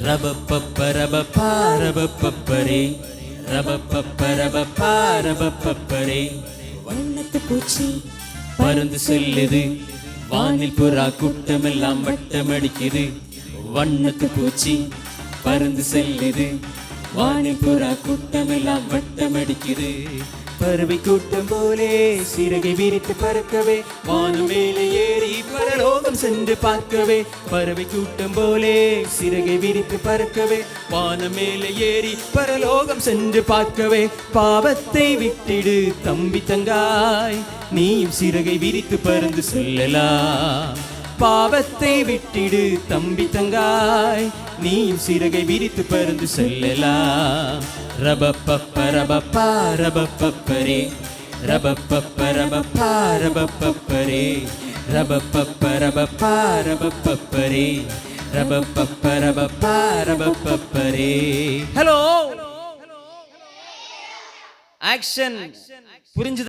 ரபப்பப்பரபப்பாரபப்பப்பரே ரபப்பப்பரபப்பாரபப்பப்பரே. வண்ணத்து பூச்சி பறந்து செல்லுது வானில், புறா கூட்டமெல்லாம் வட்டமடிக்குது. வண்ணத்து பூச்சி பறந்து செல்லுது வானில், புறா கூட்டமெல்லாம் வட்டமடிக்குது. பறவை கூட்டம் போலே சிறகை விரித்து பறக்கவே, வானம் மேலே ஏறி பரலோகம் சென்று பார்க்கவே. பறவை கூட்டம் போலே சிறகை விரித்து பறக்கவே, வானம் மேலே ஏறி பரலோகம் சென்று பார்க்கவே. பாவத்தை விட்டிடு தம்பி தங்காய், நீயும் சிறகை விரித்து பறந்து செல்லலாம். பாவத்தை விட்டிடு தம்பி தங்காய், நீயும் சிறகை விரித்து பறந்து செல்லலாம். ரபப்பப்பரபப்பாரபப்பப்பரே ரபப்பப்பரபப்பாரபப்பப்பரே ரபப்பப்பரபப்பாரபப்பப்பரே ரபப்பப்பரபப்பாரபப்பப்பரே. Hello, action. புரிஞ்சு